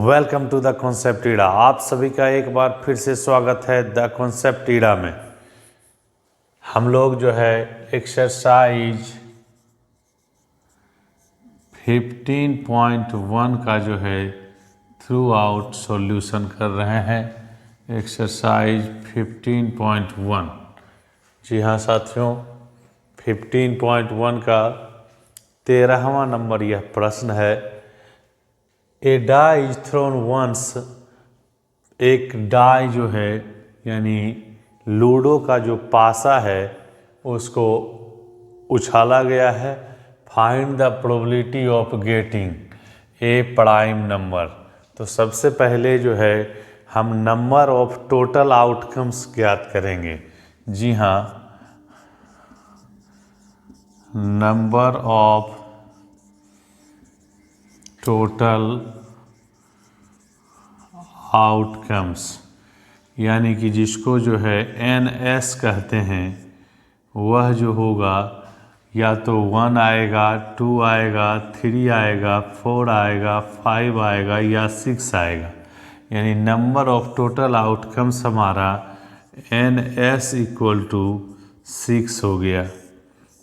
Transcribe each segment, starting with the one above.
Welcome to the concept ईड़ा। आप सभी का एक बार फिर से स्वागत है द कॉन्सेप्ट ईड़ा में। हम लोग जो है एक्सरसाइज 15.1 का जो है थ्रू आउट सॉल्यूशन कर रहे हैं। एक्सरसाइज 15.1। जी हाँ साथियों, 15.1 का 13वां नंबर यह प्रश्न है। ए डाई इज थ्रोन वंस। एक डाई जो है यानी लूडो का जो पासा है उसको उछाला गया है। Find the probability of getting a prime number. तो सबसे पहले जो है हम नंबर ऑफ टोटल आउटकम्स ज्ञात करेंगे। जी हाँ, नंबर ऑफ टोटल आउटकम्स यानी कि जिसको जो है NS कहते हैं, वह जो होगा या तो 1 आएगा, 2 आएगा, 3 आएगा, 4 आएगा, 5 आएगा या 6 आएगा। यानी नंबर ऑफ टोटल आउटकम्स हमारा NS इक्वल टू 6 हो गया।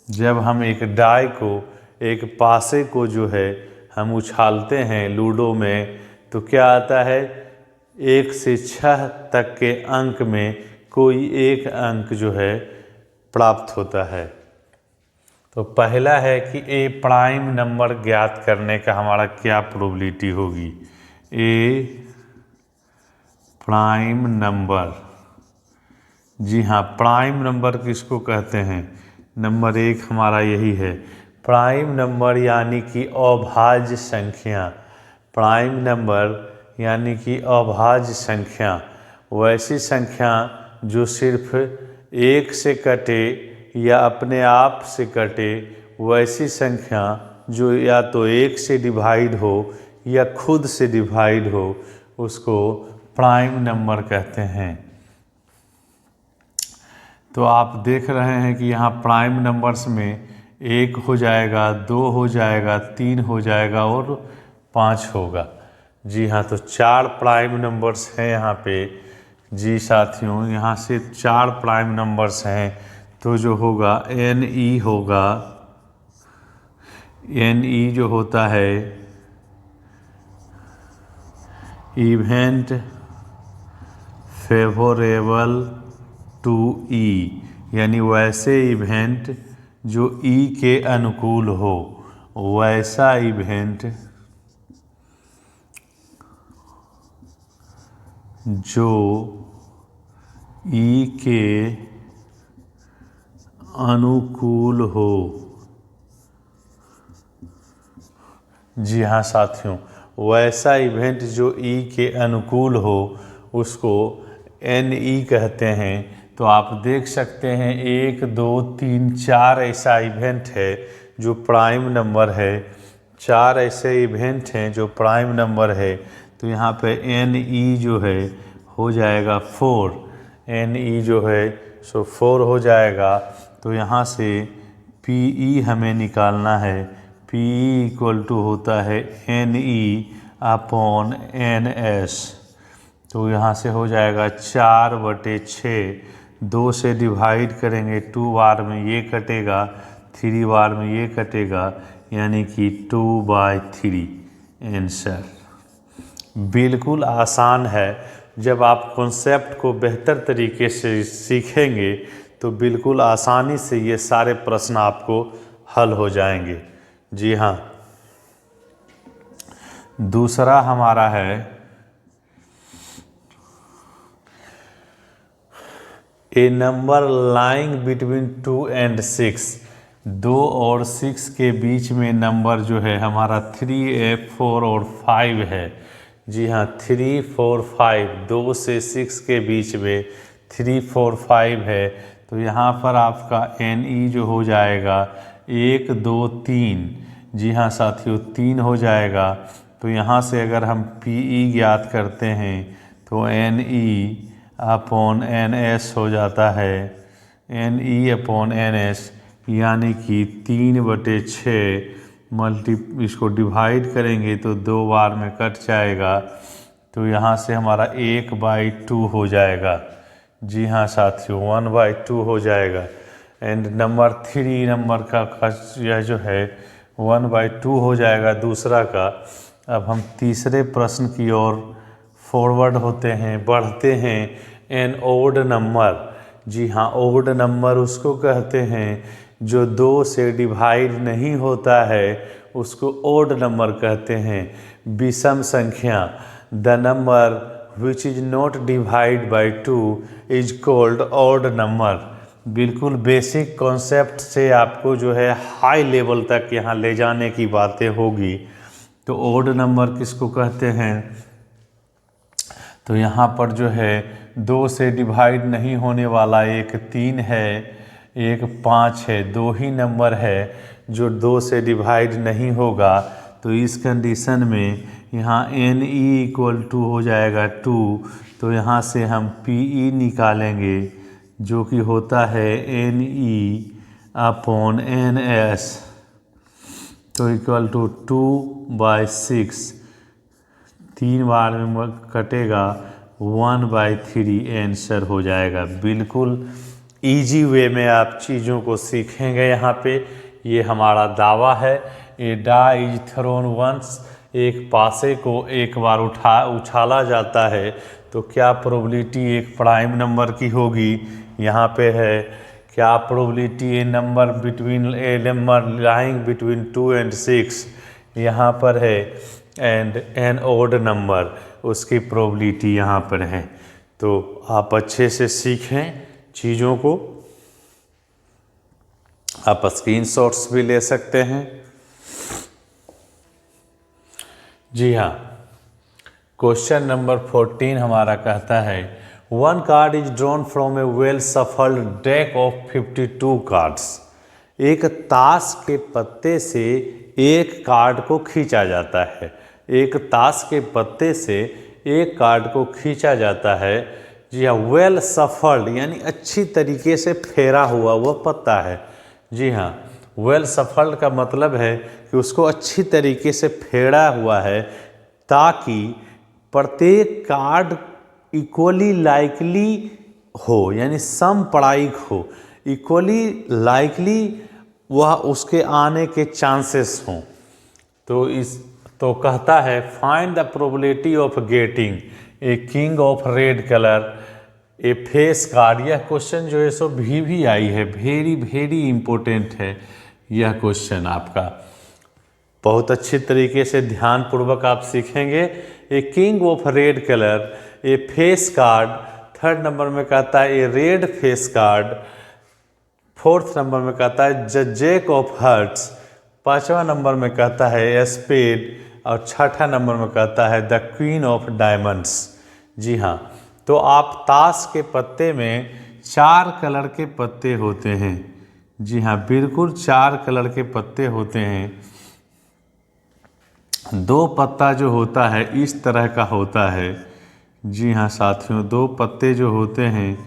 जब हम एक डाई को, एक पासे को जो है हम उछालते हैं लूडो में, तो क्या आता है, 1 से 6 तक के अंक में कोई एक अंक जो है प्राप्त होता है। तो पहला है कि ए प्राइम नंबर ज्ञात करने का हमारा क्या प्रोबेबिलिटी होगी। ए प्राइम नंबर। जी हाँ, प्राइम नंबर किसको कहते हैं? नंबर 1 हमारा यही है। प्राइम नंबर यानी कि अभाज्य संख्या। प्राइम नंबर यानी कि अभाज्य संख्या, वैसी संख्या जो सिर्फ 1 से कटे या अपने आप से कटे, वैसी संख्या जो या तो 1 से डिवाइड हो या खुद से डिवाइड हो, उसको प्राइम नंबर कहते हैं। तो आप देख रहे हैं कि यहाँ प्राइम नंबर्स में 1 हो जाएगा, 2 हो जाएगा, 3 हो जाएगा और 5 होगा। जी हाँ, तो 4 प्राइम नंबर्स हैं यहाँ पे। जी साथियों, यहाँ से 4 प्राइम नंबर्स हैं। तो जो होगा NE होगा। NE जो होता है इवेंट फेवरेबल टू E, यानी वैसे इवेंट जो E के अनुकूल हो, वैसा इवेंट जो E के अनुकूल हो। जी हाँ साथियों, वैसा इवेंट जो E के अनुकूल हो उसको NE कहते हैं। तो आप देख सकते हैं 1, 2, 3, 4 ऐसा इवेंट है जो प्राइम नंबर है। 4 ऐसे इवेंट हैं जो प्राइम नंबर है। तो यहाँ पे NE जो है हो जाएगा 4। NE जो है सो 4 हो जाएगा। तो यहाँ से PE हमें निकालना है। PE इक्वल टू होता है NE अपॉन NS। तो यहाँ से हो जाएगा 4/6। 2 से डिवाइड करेंगे, 2 बार में ये कटेगा, 3 बार में ये कटेगा, यानी कि 2/3 आंसर। बिल्कुल आसान है। जब आप कॉन्सेप्ट को बेहतर तरीके से सीखेंगे तो बिल्कुल आसानी से ये सारे प्रश्न आपको हल हो जाएंगे। जी हाँ, दूसरा हमारा है ए नंबर लाइंग बिटवीन 2 and 6। 2 और 6 के बीच में नंबर जो है हमारा 3, 4 और 5 है। जी हाँ, 3, 4, 5, 2 से 6 के बीच में 3, 4, 5 है। तो यहाँ पर आपका NE जो हो जाएगा 1, 2, 3। जी हाँ साथियों, 3 हो जाएगा। तो यहाँ से अगर हम PE ज्ञात करते हैं तो NE अपॉन NS हो जाता है। NE अपॉन NS यानी कि 3/6 इसको डिवाइड करेंगे तो 2 बार में कट जाएगा, तो यहाँ से हमारा 1/2 हो जाएगा। जी हाँ साथियों, 1/2 हो जाएगा। एंड नंबर 3 नंबर का यह जो है 1/2 हो जाएगा दूसरा का। अब हम तीसरे प्रश्न की ओर फॉरवर्ड होते हैं, बढ़ते हैं। एन ओड नंबर, जी हाँ, ओड नंबर उसको कहते हैं जो 2 से डिवाइड नहीं होता है, उसको ओड नंबर कहते हैं। विषम संख्या, the number which is not divide by 2 is called odd number. बिल्कुल बेसिक कॉन्सेप्ट से आपको जो है हाई लेवल तक यहाँ ले जाने की बातें होगी। तो ओड नंबर किसको कहते हैं? तो यहाँ पर जो है 2 से डिवाइड नहीं होने वाला एक 3 है, एक 5 है, 2 ही नंबर है जो 2 से डिवाइड नहीं होगा। तो इस कंडीशन में यहाँ NE = हो जाएगा 2। तो यहाँ से हम PE निकालेंगे जो कि होता है NE/NS, तो = 2/6। 3 बार में कटेगा, 1/3 आंसर हो जाएगा। बिल्कुल इजी वे में आप चीज़ों को सीखेंगे यहाँ पे। ये हमारा दावा है। ए डाई इज थ्रोन वंस, एक पासे को एक बार उछाला जाता है तो क्या प्रोबेबिलिटी एक प्राइम नंबर की होगी? यहाँ पे है क्या probability A number lying between 2 and 6 यहाँ पर है। एंड एन ओड नंबर, उसकी प्रोबेबिलिटी यहाँ पर है। तो आप अच्छे से सीखें चीज़ों को। आप स्क्रीनशॉट्स भी ले सकते हैं। जी हाँ, क्वेश्चन नंबर 14 हमारा कहता है 1 card is drawn from A well shuffled deck of 52 cards. एक ताश के पत्ते से एक कार्ड को खींचा जाता है। एक ताश के पत्ते से एक कार्ड को खींचा जाता है। जी हाँ, वेल सफल्ड यानी अच्छी तरीके से फेरा हुआ वो पत्ता है। जी हाँ, वेल सफल्ड का मतलब है कि उसको अच्छी तरीके से फेरा हुआ है ताकि प्रत्येक कार्ड इक्वली लाइकली हो, यानी समप्रायिक हो, इक्वली लाइकली वह उसके आने के चांसेस हों। तो कहता है find the probability of getting a king of red colour a face card. यह क्वेश्चन जो है सो भी आई है, वेरी वेरी इंपॉर्टेंट है यह क्वेश्चन आपका। बहुत अच्छी तरीके से ध्यानपूर्वक आप सीखेंगे। A king of red colour a face card, 3rd number में कहता है a red face card, 4th number में कहता है जैक ऑफ हार्ट्स, 5वां नंबर में कहता है ए स्पेड, और 6ठा नंबर में कहता है द क्वीन ऑफ डायमंड्स। जी हाँ, तो आप ताश के पत्ते में 4 कलर के पत्ते होते हैं। जी हाँ, बिल्कुल 4 कलर के पत्ते होते हैं। 2 पत्ता जो होता है इस तरह का होता है। जी हाँ साथियों, 2 पत्ते जो होते हैं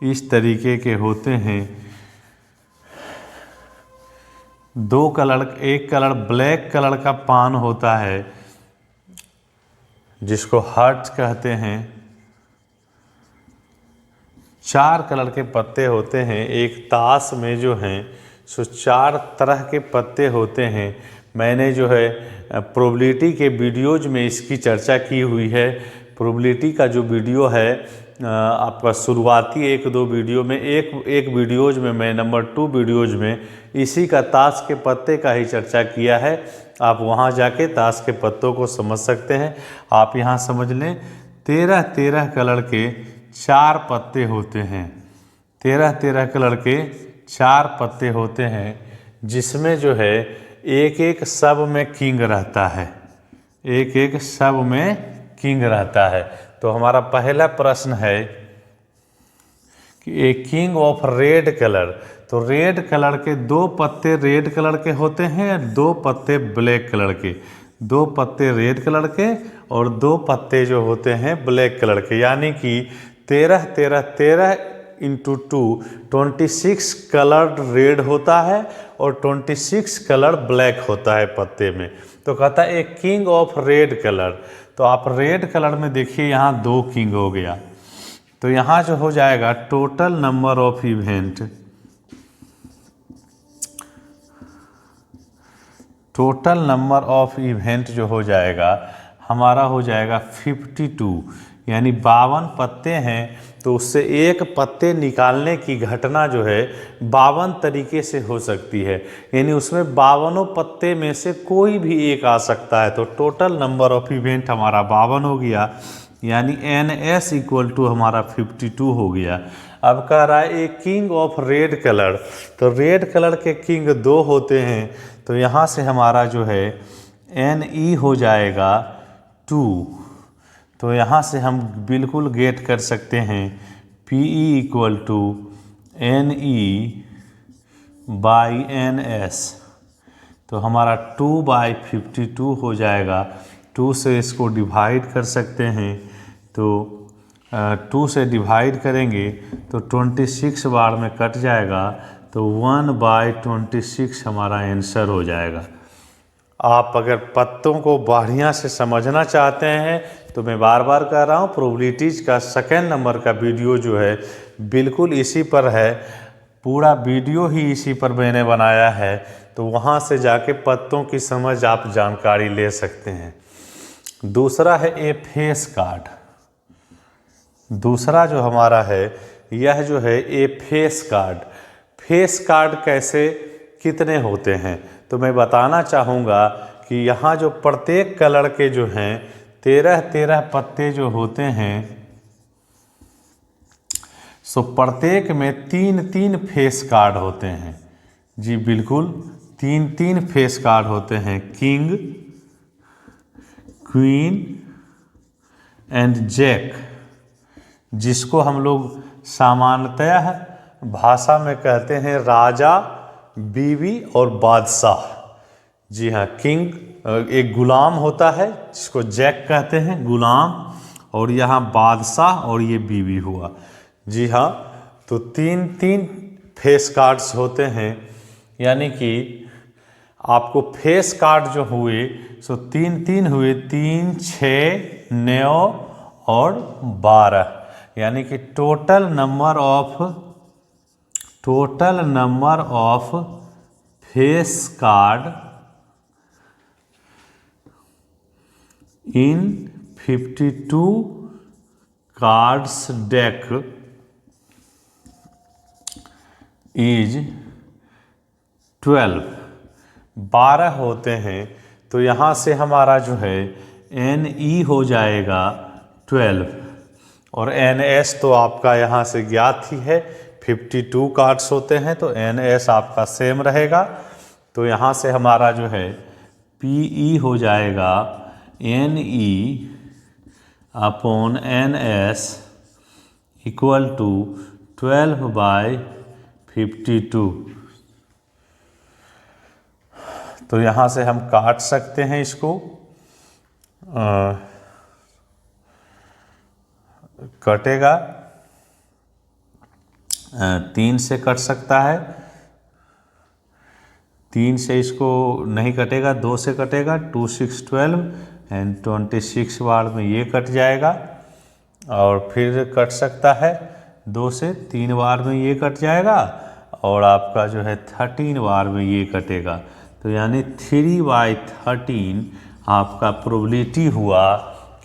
इस तरीके के होते हैं। 2 कलर, एक कलर ब्लैक कलर का पान होता है जिसको हार्ट कहते हैं। 4 कलर के पत्ते होते हैं एक ताश में जो हैं सो 4 तरह के पत्ते होते हैं। मैंने जो है प्रोबेबिलिटी के वीडियोज में इसकी चर्चा की हुई है। प्रोबेबिलिटी का जो वीडियो है आपका शुरुआती 1-2 वीडियो में, एक वीडियोज में मैं नंबर 2 वीडियोज में इसी का ताश के पत्ते का ही चर्चा किया है। आप वहां जाके ताश के पत्तों को समझ सकते हैं। आप यहां समझ लें 13 कलर के 4 पत्ते होते हैं। 13 कलर के 4 पत्ते होते हैं जिसमें जो है एक सब में किंग रहता है, एक सब में किंग रहता है। तो हमारा पहला प्रश्न है कि ए किंग ऑफ रेड कलर, तो रेड कलर के 2 पत्ते रेड कलर के होते हैं, 2 पत्ते ब्लैक कलर के, 2 पत्ते रेड कलर के और 2 पत्ते जो होते हैं ब्लैक कलर के, यानी कि 13 × 2 26 कलर्ड रेड होता है और 26 कलर ब्लैक होता है पत्ते में। तो कहता है ए किंग ऑफ रेड कलर। तो आप रेड कलर में देखिए यहाँ 2 किंग हो गया। तो यहाँ जो हो जाएगा total number of event, total number of event जो हो जाएगा हमारा हो जाएगा 52, यानी 52 पत्ते हैं। तो उससे एक पत्ते निकालने की घटना जो है 52 तरीके से हो सकती है, यानी उसमें 52 पत्ते में से कोई भी एक आ सकता है। तो टोटल नंबर ऑफ इवेंट हमारा 52 हो गया, यानी NS इक्वल टू हमारा 52 हो गया। अब कह रहा है ए किंग ऑफ रेड कलर। तो रेड कलर के किंग 2 होते हैं, तो यहाँ से हमारा जो है NE हो जाएगा 2। तो यहाँ से हम बिल्कुल गेट कर सकते हैं PE equal to NE by NS। तो हमारा 2/52 हो जाएगा। 2 से इसको डिवाइड कर सकते हैं, तो 2 से डिवाइड करेंगे तो 26 बार में कट जाएगा, तो 1/26 हमारा आंसर हो जाएगा। आप अगर पत्तों को बढ़िया से समझना चाहते हैं तो मैं बार बार कह रहा हूँ, प्रोबेबिलिटीज़ का सेकेंड नंबर का वीडियो जो है बिल्कुल इसी पर है, पूरा वीडियो ही इसी पर मैंने बनाया है। तो वहाँ से जाके पत्तों की समझ आप जानकारी ले सकते हैं। दूसरा है ए फेस कार्ड। दूसरा जो हमारा है यह जो है ए फेस कार्ड। फेस कार्ड कैसे कितने होते हैं तो मैं बताना चाहूँगा कि यहाँ जो प्रत्येक कलर के जो हैं 13 पत्ते जो होते हैं, सो प्रत्येक में 3 फेस कार्ड होते हैं। जी बिल्कुल 3 फेस कार्ड होते हैं, किंग, क्वीन एंड जैक, जिसको हम लोग सामान्यतः भाषा में कहते हैं राजा, बीवी और बादशाह। जी हाँ, किंग एक गुलाम होता है जिसको जैक कहते हैं, गुलाम, और यहाँ बादशाह और ये बीवी हुआ। जी हाँ, तो 3 फेस कार्ड्स होते हैं, यानी कि आपको फेस कार्ड जो हुए सो 3 हुए, 3, 6, 9 और 12, यानी कि total number of face card in 52 cards deck is 12 होते हैं। तो यहाँ से हमारा जो है NE हो जाएगा 12 और NS तो आपका यहाँ से ज्ञात ही है, 52 कार्ड्स होते हैं तो NS आपका सेम रहेगा। तो यहाँ से हमारा जो है PE हो जाएगा NE upon NS equal to 12/52। तो यहाँ से हम काट सकते हैं इसको, कटेगा 3 से कट सकता है, 3 से इसको नहीं कटेगा, 2 से कटेगा, 2 6 12 एंड 26 बार में ये कट जाएगा, और फिर कट सकता है 2 से 3 बार में ये कट जाएगा, और आपका जो है 13 बार में ये कटेगा। तो यानी 3/13 आपका प्रोबेबिलिटी हुआ।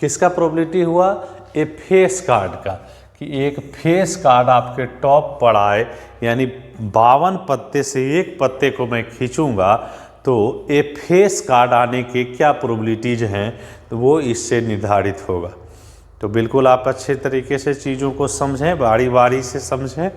किसका प्रोबेबिलिटी हुआ? ए फेस कार्ड का, कि एक फेस कार्ड आपके टॉप पर आए, यानी 52 पत्ते से एक पत्ते को मैं खींचूंगा तो ए फेस कार्ड आने के क्या प्रोबेबिलिटीज हैं, तो वो इससे निर्धारित होगा। तो बिल्कुल आप अच्छे तरीके से चीज़ों को समझें, बारी बारी से समझें।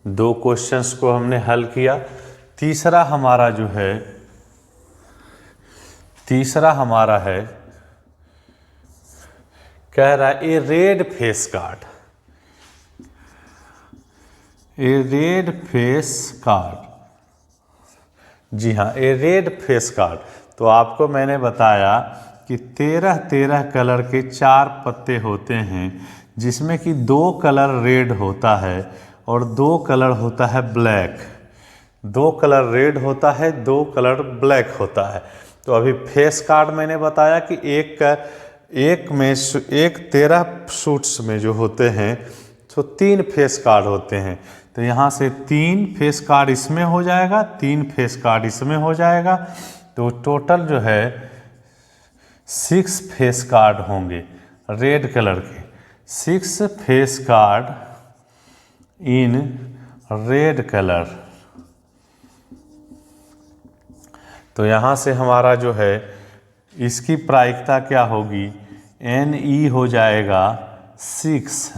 दो क्वेश्चंस को हमने हल किया। तीसरा हमारा जो है तीसरा हमारा है, कह रहा है a red face card. A red face card, जी हाँ, ए रेड फेस कार्ड। तो आपको मैंने बताया कि 13 कलर के 4 पत्ते होते हैं, जिसमें कि 2 कलर रेड होता है और 2 कलर होता है ब्लैक। 2 कलर रेड होता है, 2 कलर ब्लैक होता है। तो अभी फेस कार्ड मैंने बताया कि एक 13 सूट्स में जो होते हैं तो 3 फेस कार्ड होते हैं। तो यहाँ से 3 फेस कार्ड इसमें हो जाएगा, 3 फेस कार्ड इसमें हो जाएगा। तो टोटल जो है 6 फेस कार्ड होंगे रेड कलर के। 6 face card in red colour. तो यहाँ से हमारा जो है इसकी प्रायिकता क्या होगी, NE हो जाएगा 6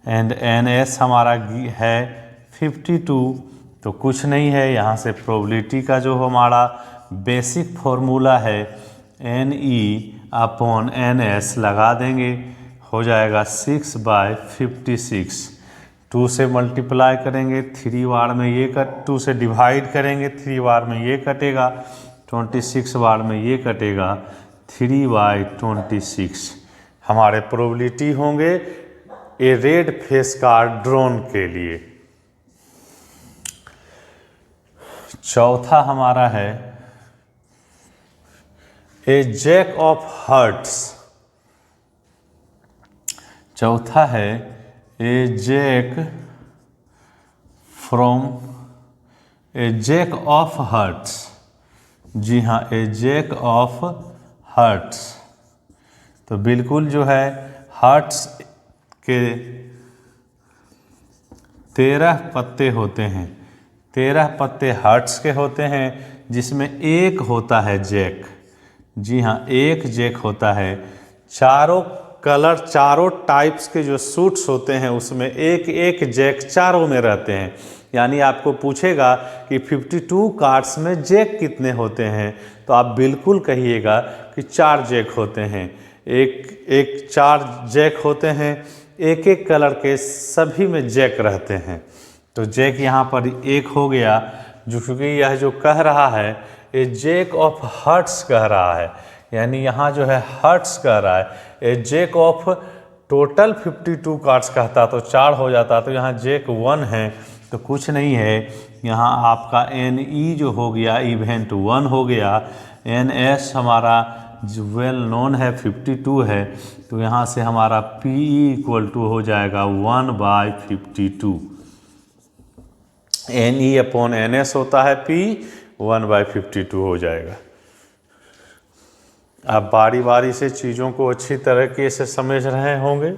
एंड NS हमारा है 52। तो कुछ नहीं है, यहाँ से प्रोबेबिलिटी का जो हमारा बेसिक फॉर्मूला है NE/NS लगा देंगे, हो जाएगा 6/56। 2 से मल्टीप्लाई करेंगे, 3 बार में ये 2 से डिवाइड करेंगे, 3 बार में ये कटेगा, 26 बार में ये कटेगा, 3/26 हमारे प्रोबेबिलिटी होंगे ए रेड फेस कार्ड ड्रोन के लिए। चौथा हमारा है ए जैक ऑफ हार्ट्स। चौथा है ए जैक ऑफ हार्ट्स। जी हाँ, ए जैक ऑफ हार्ट्स। तो बिल्कुल जो है हार्ट्स के 13 पत्ते होते हैं, 13 पत्ते हार्ट्स के होते हैं, जिसमें एक होता है जैक। जी हाँ, एक जैक होता है। चारों कलर, चारों टाइप्स के जो सूट्स होते हैं उसमें एक एक जैक चारों में रहते हैं। यानी आपको पूछेगा कि 52 कार्ड्स में जैक कितने होते हैं, तो आप बिल्कुल कहिएगा कि 4 जैक होते हैं। एक 4 जैक होते हैं, एक एक कलर के सभी में जैक रहते हैं। तो जैक यहाँ पर एक हो गया, जो क्योंकि यह जो कह रहा है ये जैक ऑफ हार्ट्स कह रहा है, यानी यहाँ जो है हार्ट्स कह रहा है। ये जैक ऑफ टोटल 52 कार्ड्स कहता तो 4 हो जाता, तो यहाँ जैक 1 है, तो कुछ नहीं है। यहाँ आपका NE जो हो गया इवेंट 1 हो गया, NS हमारा जो वेल नोन है 52 है, तो यहाँ से हमारा PE = हो जाएगा 1/52। NE/NS होता है, P 1/52 हो जाएगा। आप बारी बारी से चीज़ों को अच्छी तरीके से समझ रहे होंगे।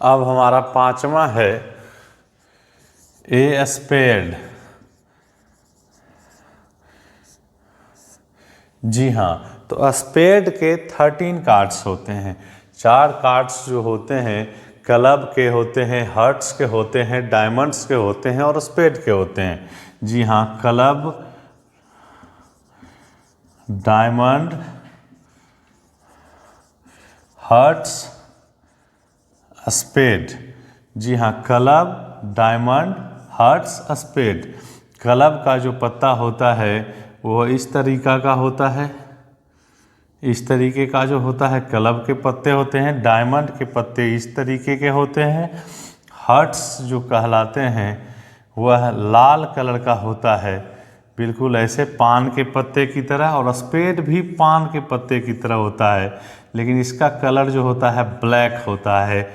अब हमारा 5वां है ए स्पेड। जी हाँ, तो स्पेड के 13 कार्ड्स होते हैं। 4 कार्ड्स जो होते हैं क्लब के होते हैं, हार्ट्स के होते हैं, डायमंड्स के होते हैं और स्पेड के होते हैं। जी हाँ, क्लब, डायमंड, हार्ट्स, स्पेड। जी हाँ, club, diamond, hearts, spade. Club का जो पत्ता होता है वो इस तरीका का होता है, इस तरीके का जो होता है क्लब के पत्ते होते हैं। डायमंड के पत्ते इस तरीके के होते हैं। हार्ट्स जो कहलाते हैं वह लाल कलर का होता है, बिल्कुल ऐसे पान के पत्ते की तरह, और स्पेड भी पान के पत्ते की तरह होता है, लेकिन इसका कलर जो होता है ब्लैक होता है,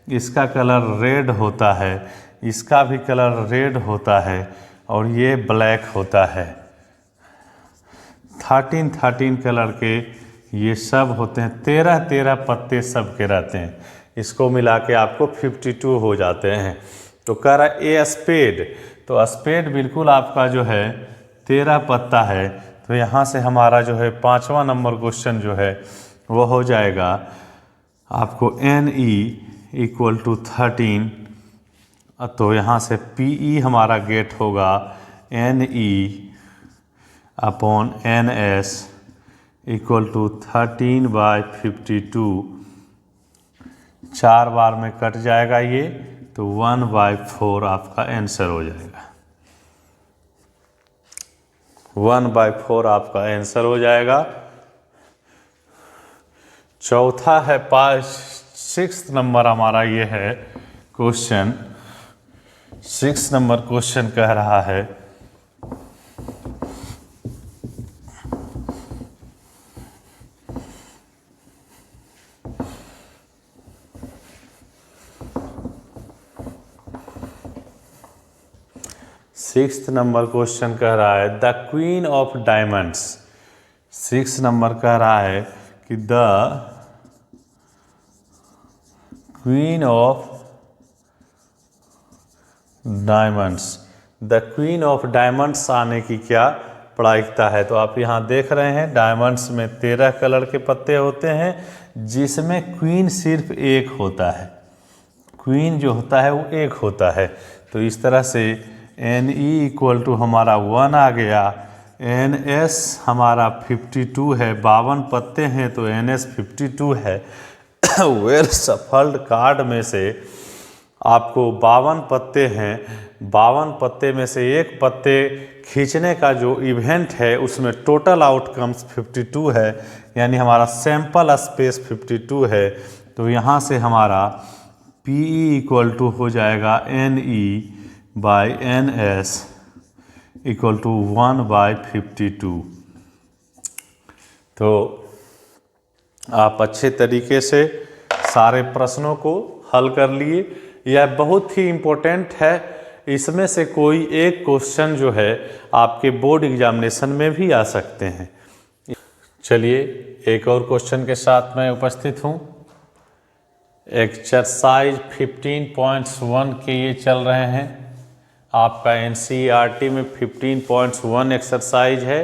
इसका कलर रेड होता है, इसका भी कलर रेड होता है, और ये ब्लैक होता है। 13 कलर के ये सब होते हैं। 13 पत्ते सब के रहते हैं। इसको मिला के आपको 52 हो जाते हैं। तो कह रहा है ए स्पेड, तो स्पेड बिल्कुल आपका जो है 13 पत्ता है। तो यहाँ से हमारा जो है 5वां नंबर क्वेश्चन जो है वो हो जाएगा आपको NE = 13। तो यहाँ से PE हमारा गेट होगा NE / NS = 13/52। 4 बार में कट जाएगा ये, तो 1/4 आपका आंसर हो जाएगा। 1/4 आपका आंसर हो जाएगा। चौथा है 6 नंबर हमारा ये है क्वेश्चन। 6 नंबर क्वेश्चन कह रहा है सिक्स्थ नंबर क्वेश्चन कह रहा है the queen of diamonds. 6 number कह रहा है कि the queen of diamonds. The queen of diamonds आने की क्या प्रायिकता है? तो आप यहाँ देख रहे हैं डायमंड्स में 13 कलर के पत्ते होते हैं, जिसमें क्वीन सिर्फ एक होता है। क्वीन जो होता है वो एक होता है। तो इस तरह से NE = हमारा 1 आ गया। NS हमारा 52 है, 52 पत्ते हैं, तो NS 52 है। वेल सफल्ड कार्ड में से आपको 52 पत्ते हैं, 52 पत्ते में से एक पत्ते खींचने का जो इवेंट है उसमें टोटल आउटकम्स 52 है, यानी हमारा सैंपल स्पेस 52 है। तो यहाँ से हमारा PE = हो जाएगा NE/NS = 1/52। तो आप अच्छे तरीके से सारे प्रश्नों को हल कर लिए। यह बहुत ही इम्पोर्टेंट है। इसमें से कोई एक क्वेश्चन जो है आपके बोर्ड एग्जामिनेशन में भी आ सकते हैं। चलिए एक और क्वेश्चन के साथ मैं उपस्थित हूँ। एक्सरसाइज 15.1 के ये चल रहे हैं। आपका NCERT में 15.1 एक्सरसाइज है।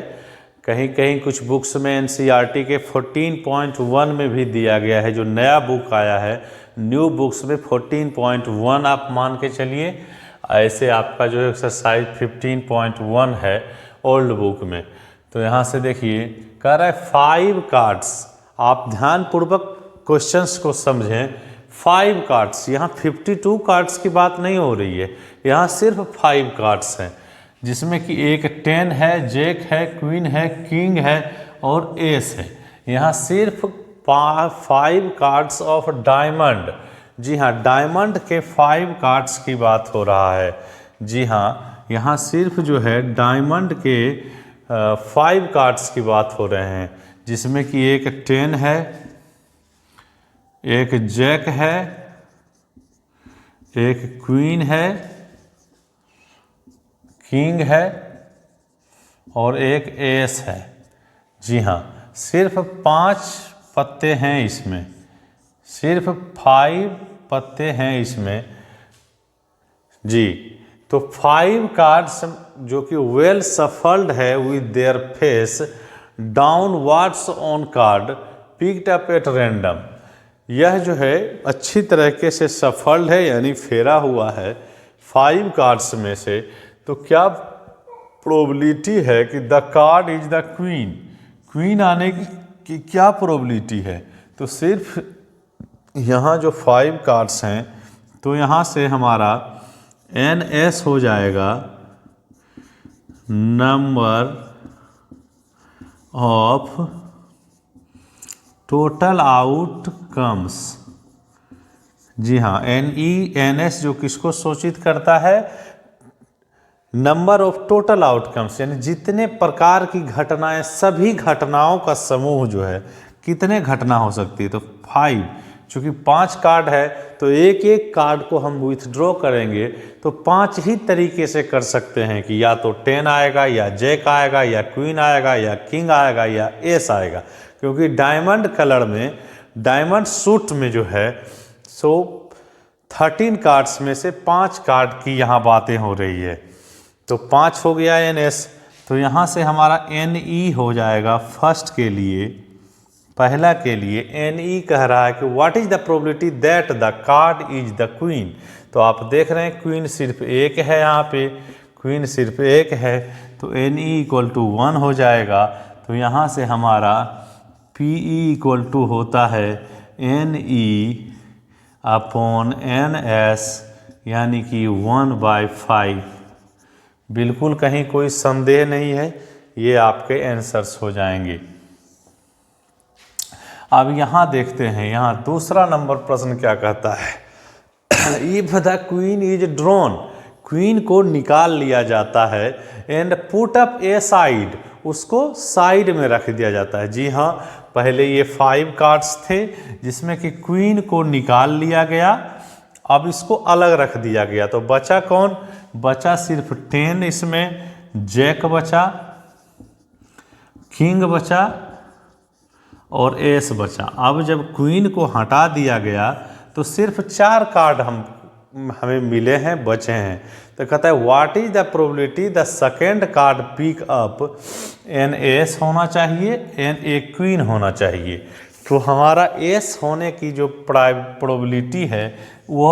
कहीं कहीं कुछ बुक्स में NCERT के 14.1 में भी दिया गया है। जो नया बुक आया है, न्यू बुक्स में 14.1 आप मान के चलिए। ऐसे आपका जो एक्सरसाइज 15.1 है ओल्ड बुक में। तो यहाँ से देखिए कह रहा है 5 कार्ड्स। आप ध्यानपूर्वक क्वेश्चंस को समझें। 5 कार्ड्स, यहाँ 52 कार्ड्स की बात नहीं हो रही है, यहाँ सिर्फ 5 कार्ड्स हैं, जिसमें कि एक 10 है, जैक है, क्वीन है, किंग है और एस है। यहाँ सिर्फ 5 कार्ड्स ऑफ डायमंड। जी हाँ, डायमंड के 5 कार्ड्स की बात हो रहा है। जी हाँ, यहाँ सिर्फ जो है डायमंड के 5 कार्ड्स की बात हो रहे हैं, जिसमें कि एक 10 है, एक जैक है, एक क्वीन है, किंग है और एक एस है। जी हाँ, सिर्फ 5 पत्ते हैं इसमें, सिर्फ 5 पत्ते हैं इसमें। जी, तो 5 कार्ड्स जो कि वेल सफल्ड है with their face downwards on card picked up at random. यह जो है अच्छी तरीके से सफल्ड है, यानी फेरा हुआ है 5 कार्ड्स में से। तो क्या प्रोबेबिलिटी है कि the card is the queen. Queen आने की क्या प्रोबेबिलिटी है? तो सिर्फ यहाँ जो 5 कार्ड्स हैं, तो यहाँ से हमारा NS हो जाएगा नंबर ऑफ टोटल आउटकम्स। जी हाँ, NS जो किसको सूचित करता है? नंबर ऑफ टोटल आउटकम्स, यानी जितने प्रकार की घटनाएं, सभी घटनाओं का समूह जो है, कितने घटना हो सकती है? तो 5। चूँकि 5 कार्ड है तो एक एक कार्ड को हम विथड्रॉ करेंगे तो 5 ही तरीके से कर सकते हैं कि या तो 10 आएगा, या जैक आएगा, या क्वीन आएगा, या किंग आएगा, या एस आएगा। क्योंकि डायमंड कलर में, डायमंड सूट में जो है सो 13 कार्ड्स में से 5 कार्ड की यहाँ बातें हो रही है। तो 5 हो गया NS, तो यहाँ से हमारा NE हो जाएगा फर्स्ट के लिए, पहला के लिए NE कह रहा है कि what is the probability that the card is the queen. तो आप देख रहे हैं क्वीन सिर्फ एक है, यहाँ पे क्वीन सिर्फ एक है, तो NE इक्वल टू 1 हो जाएगा। तो यहाँ से हमारा PE इक्वल टू होता है NE अपॉन NS, यानी कि 1/5। बिल्कुल कहीं कोई संदेह नहीं है, ये आपके आंसर्स हो जाएंगे। अब यहाँ देखते हैं, यहाँ दूसरा नंबर प्रश्न क्या कहता है। If the queen is drawn, queen को निकाल लिया जाता है, and put up A side, उसको साइड में रख दिया जाता है। जी हाँ, पहले ये 5 कार्ड्स थे जिसमें कि क्वीन को निकाल लिया गया, अब इसको अलग रख दिया गया। तो बचा कौन? बचा सिर्फ 10, इसमें जैक बचा, किंग बचा और एस बचा। अब जब क्वीन को हटा दिया गया तो सिर्फ 4 कार्ड हमें मिले हैं, बचे हैं। तो कहता है what is the probability the second card pick up N S होना चाहिए, एन ए क्वीन होना चाहिए। तो हमारा एस होने की जो प्रोबेबिलिटी है वो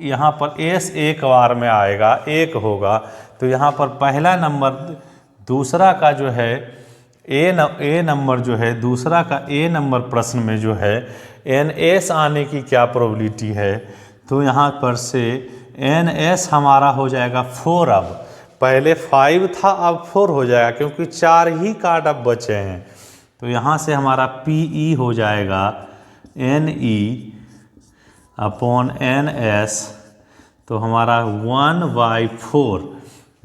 यहाँ पर एस एक बार में आएगा, 1 होगा। तो यहाँ पर पहला नंबर, दूसरा का जो है ए नंबर जो है, दूसरा का ए नंबर प्रश्न में जो है एन एस आने की क्या प्रोबेबिलिटी है। तो यहाँ पर से एन एस हमारा हो जाएगा 4। अब पहले 5 था, अब 4 हो जाएगा क्योंकि 4 ही कार्ड अब बचे हैं। तो यहाँ से हमारा PE हो जाएगा NE अपॉन NS। तो हमारा 1/4,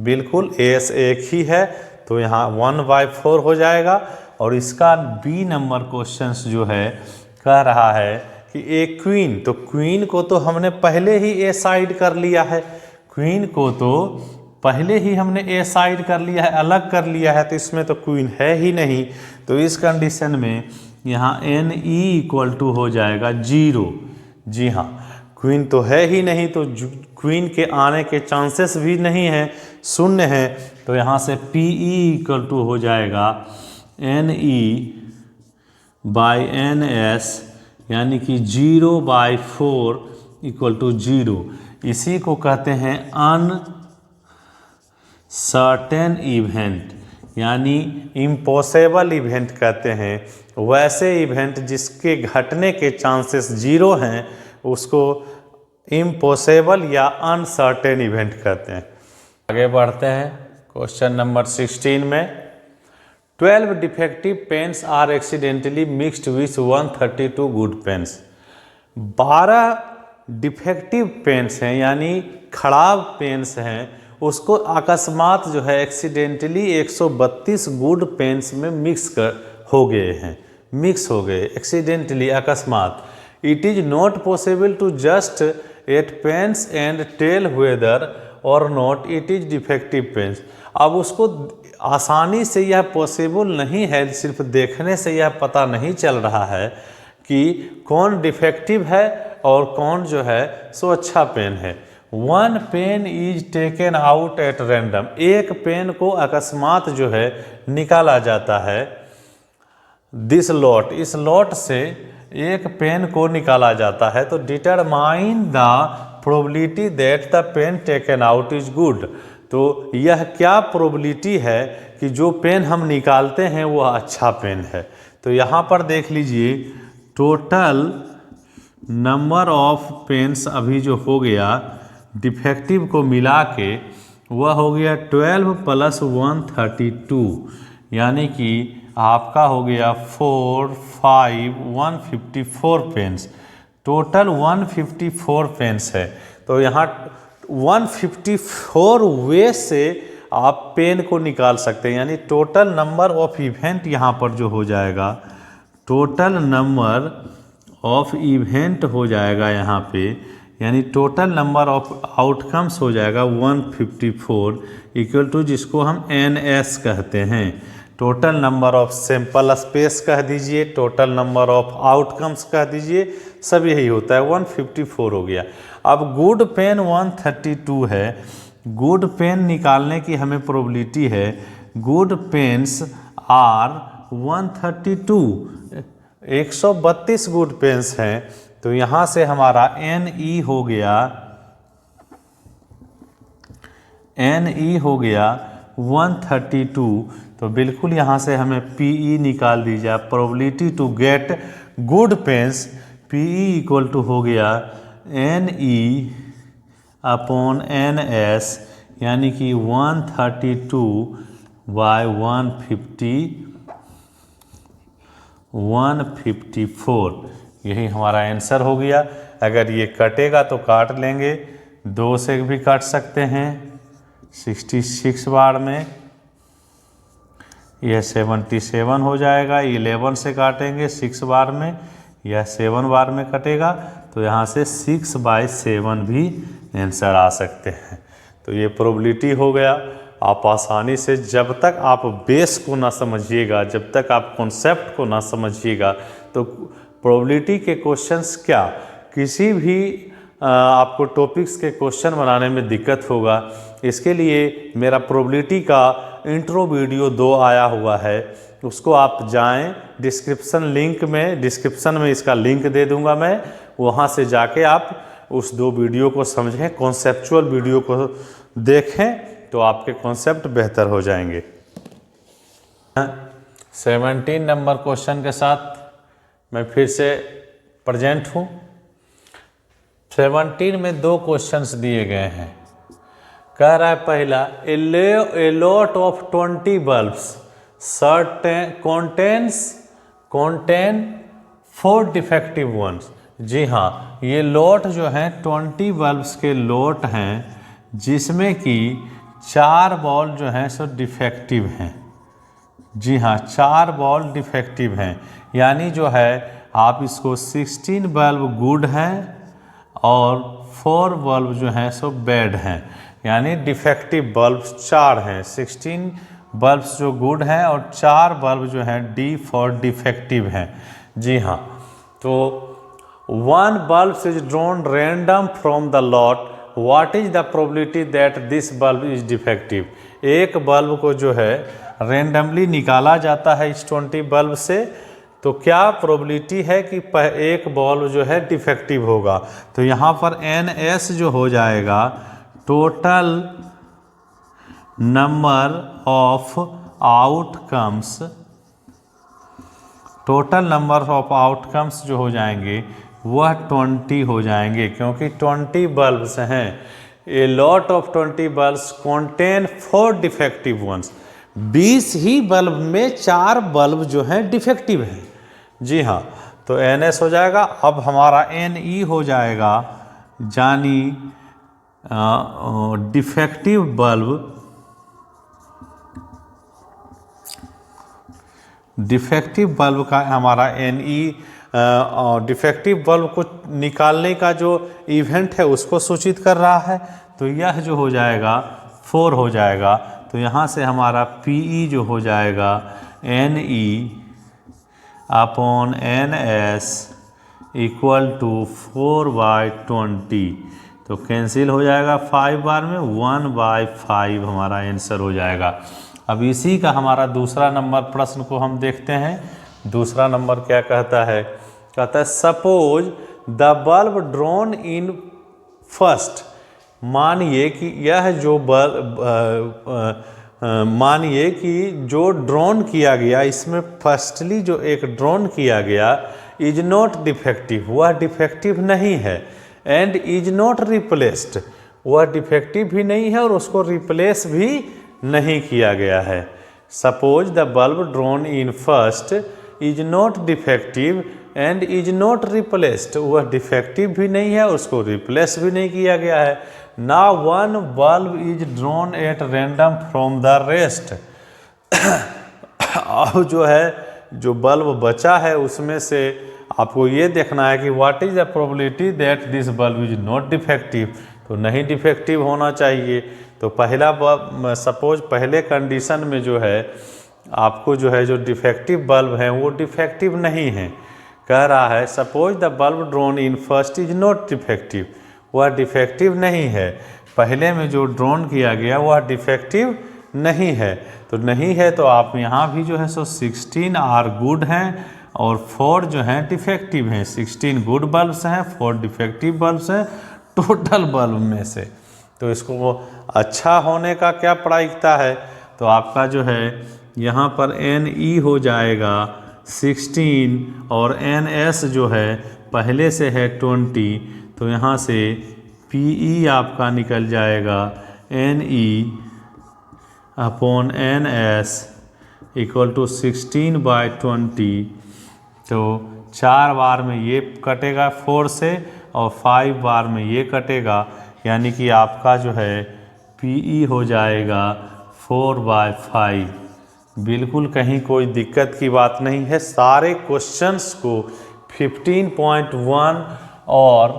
बिल्कुल एस एक ही है, तो यहाँ 1/4 हो जाएगा। और इसका बी नंबर क्वेश्चंस जो है कह रहा है कि ए क्वीन, तो क्वीन को तो हमने पहले ही ए साइड कर लिया है, क्वीन को तो पहले ही हमने ए साइड कर लिया है, अलग कर लिया है, तो इसमें तो क्वीन है ही नहीं। तो इस कंडीशन में यहाँ NE इक्वल टू हो जाएगा 0। जी हाँ, क्वीन तो है ही नहीं, तो क्वीन के आने के चांसेस भी नहीं हैं, शून्य हैं। तो यहाँ से PE इक्वल टू हो जाएगा NE बाई NS, यानी कि 0/4 इक्वल टू 0। इसी को कहते हैं अनसर्टेन इवेंट, यानी इम्पॉसिबल इवेंट कहते हैं। वैसे इवेंट जिसके घटने के चांसेस 0 हैं उसको इम्पॉसिबल या अनसर्टेन इवेंट कहते हैं। आगे बढ़ते हैं क्वेश्चन नंबर 16 में। 12 defective pens are accidentally mixed with 132 good pens. 12 defective pens हैं, यानी खराब पेन्स हैं, उसको अकस्मात जो है एक्सीडेंटली 132 गुड पेन्स में मिक्स हो गए एक्सीडेंटली, अकस्मात। It is not possible to just at pens and tell whether or not it is defective pens. अब उसको आसानी से यह पॉसिबल नहीं है, सिर्फ देखने से यह पता नहीं चल रहा है कि कौन डिफेक्टिव है और कौन जो है सो अच्छा पेन है। 1 pen is taken out at random, एक पेन को अकस्मात जो है निकाला जाता है। दिस लॉट, इस लॉट से एक पेन को निकाला जाता है। तो determine the probability that the pen taken out is good. तो यह क्या प्रोबेबिलिटी है कि जो पेन हम निकालते हैं वह अच्छा पेन है। तो यहाँ पर देख लीजिए, टोटल नंबर ऑफ पेन्स अभी जो हो गया डिफेक्टिव को मिला के वह हो गया 12 + 132, यानी कि आपका हो गया 4, 5, 154 पेन्स। टोटल 154 पेन्स है। तो यहाँ 154 वे से आप पेन को निकाल सकते हैं, यानी टोटल नंबर ऑफ इवेंट यहाँ पर जो हो जाएगा, टोटल नंबर ऑफ इवेंट हो जाएगा यहाँ पे, यानी टोटल नंबर ऑफ आउटकम्स हो जाएगा 154 इक्वल टू जिसको हम NS कहते हैं, total number of sample space कह दीजिए, टोटल नंबर ऑफ आउटकम्स कह दीजिए, सब यही होता है। 154 हो गया। अब गुड पेन 132 है। गुड पेन निकालने की हमें प्रोबेबिलिटी है। Good pens are 132, 132 good pens हैं। तो यहाँ से हमारा NE हो गया, NE हो गया 132। तो बिल्कुल यहाँ से हमें PE निकाल दीजिए। Probability to get good pens, PE equal to हो गया NE अपॉन NS, यानी कि 132/154, यही हमारा आंसर हो गया। अगर ये कटेगा तो काट लेंगे, 2 से भी काट सकते हैं 66 बार में, यह 77 हो जाएगा। 11 से काटेंगे 6 बार में, यह 7 बार में कटेगा। तो यहाँ से 6/7 भी आंसर आ सकते हैं। तो ये प्रोबेबिलिटी हो गया। आप आसानी से, जब तक आप बेस को ना समझिएगा, जब तक आप कॉन्सेप्ट को ना समझिएगा, तो प्रोबेबिलिटी के क्वेश्चंस क्या, किसी भी आपको टॉपिक्स के क्वेश्चन बनाने में दिक्कत होगा। इसके लिए मेरा प्रोबेबिलिटी का इंट्रो वीडियो 2 आया हुआ है, उसको आप जाएं, डिस्क्रिप्शन में इसका लिंक दे दूंगा मैं, वहाँ से जाके आप उस 2 वीडियो को समझें, कॉन्सेप्चुअल वीडियो को देखें, तो आपके कॉन्सेप्ट बेहतर हो जाएंगे। 17 नंबर क्वेश्चन के साथ मैं फिर से प्रेजेंट हूँ। 17 में 2 क्वेश्चंस दिए गए हैं। कह रहा है पहला, a lot of 20 bulbs contain 4 defective ones. जी हाँ, ये लॉट जो हैं 20 बल्ब्स के लॉट हैं, जिसमें कि 4 बॉल जो हैं सो डिफेक्टिव हैं। जी हाँ, 4 बॉल डिफेक्टिव हैं, यानी जो है आप इसको 16 बल्ब गुड हैं और 4 बल्ब जो हैं सो बैड हैं, यानी डिफेक्टिव बल्ब 4 हैं। 16 बल्ब्स जो गुड हैं और 4 बल्ब जो हैं D फॉर डिफेक्टिव हैं। जी हाँ, तो 1 bulb is drawn random from the lot, what is the probability that this bulb is defective. एक बल्ब को जो है रेंडमली निकाला जाता है इस 20 बल्ब से, तो क्या प्रोबेबिलिटी है कि एक बल्ब जो है डिफेक्टिव होगा। तो यहाँ पर NS जो हो जाएगा total number of outcomes, total number of outcomes जो हो जाएंगे वह 20 हो जाएंगे, क्योंकि 20 बल्ब्स हैं। A lot of 20 bulbs contain 4 defective ones. 20 ही बल्ब में 4 बल्ब जो हैं डिफेक्टिव हैं। जी हाँ, तो NS हो जाएगा। अब हमारा NE हो जाएगा, यानी डिफेक्टिव बल्ब, डिफेक्टिव बल्ब का हमारा NE, डिफेक्टिव बल्ब को निकालने का जो इवेंट है उसको सूचित कर रहा है। तो यह जो हो जाएगा 4 हो जाएगा। तो यहाँ से हमारा PE जो हो जाएगा NE upon NS equal to 4/20। तो कैंसिल हो जाएगा 5 बार में, 1/5 हमारा आंसर हो जाएगा। अब इसी का हमारा दूसरा नंबर प्रश्न को हम देखते हैं। दूसरा नंबर क्या कहता है? कहता है suppose the bulb drawn in first. मानिए कि यह जो मानिए कि जो ड्रॉन किया गया, इसमें फर्स्टली जो एक ड्रॉन किया गया इज नॉट डिफेक्टिव, वह डिफेक्टिव नहीं है, एंड इज नॉट रिप्लेस्ड, वह डिफेक्टिव भी नहीं है और उसको रिप्लेस भी नहीं किया गया है। Suppose the bulb drawn in first is not defective and is not replaced, वह डिफेक्टिव भी नहीं है, उसको रिप्लेस भी नहीं किया गया है। Now one bulb is drawn at random from the rest. अब जो है जो बल्ब बचा है उसमें से आपको ये देखना है कि what is the probability that this bulb is not defective. तो नहीं डिफेक्टिव होना चाहिए। तो पहला सपोज पहले कंडीशन में जो है आपको जो है जो डिफेक्टिव बल्ब है वो डिफेक्टिव नहीं है। कह रहा है suppose the bulb drone in first is not defective, वह डिफेक्टिव नहीं है। पहले में जो ड्रोन किया गया वह डिफेक्टिव नहीं है, तो नहीं है तो आप यहाँ भी जो है सो 16 आर गुड हैं और 4 जो हैं डिफेक्टिव हैं। 16 गुड बल्ब्स हैं, 4 डिफेक्टिव बल्ब्स हैं टोटल बल्ब में से। तो इसको वो अच्छा होने का क्या प्रायिकता है, तो आपका जो है यहाँ पर NE हो जाएगा 16 और NS जो है पहले से है 20, तो यहाँ से PE आपका निकल जाएगा NE upon NS equal to 16/20। तो 4 बार में ये कटेगा 4 से और 5 बार में ये कटेगा, यानी कि आपका जो है PE हो जाएगा 4/5। बिल्कुल कहीं कोई दिक्कत की बात नहीं है। सारे क्वेश्चंस को 15.1 और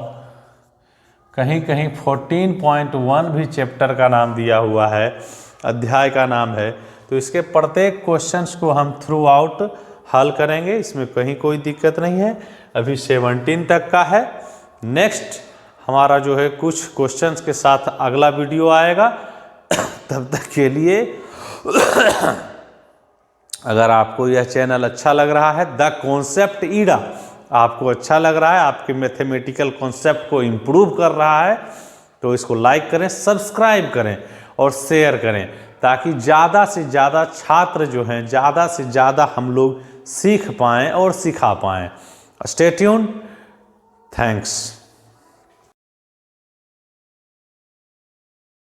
कहीं कहीं 14.1 भी चैप्टर का नाम दिया हुआ है, अध्याय का नाम है। तो इसके प्रत्येक क्वेश्चंस को हम थ्रू आउट हल करेंगे, इसमें कहीं कोई दिक्कत नहीं है। अभी 17 तक का है। नेक्स्ट हमारा जो है कुछ क्वेश्चंस के साथ अगला वीडियो आएगा। तब तक के लिए अगर आपको यह चैनल अच्छा लग रहा है, द कॉन्सेप्ट ईडा आपको अच्छा लग रहा है, आपके मैथमेटिकल कॉन्सेप्ट को इम्प्रूव कर रहा है, तो इसको लाइक करें, सब्सक्राइब करें और शेयर करें, ताकि ज़्यादा से ज़्यादा छात्र जो हैं ज़्यादा से ज़्यादा हम लोग सीख पाएँ और सिखा पाएँ। Stay tuned, thanks.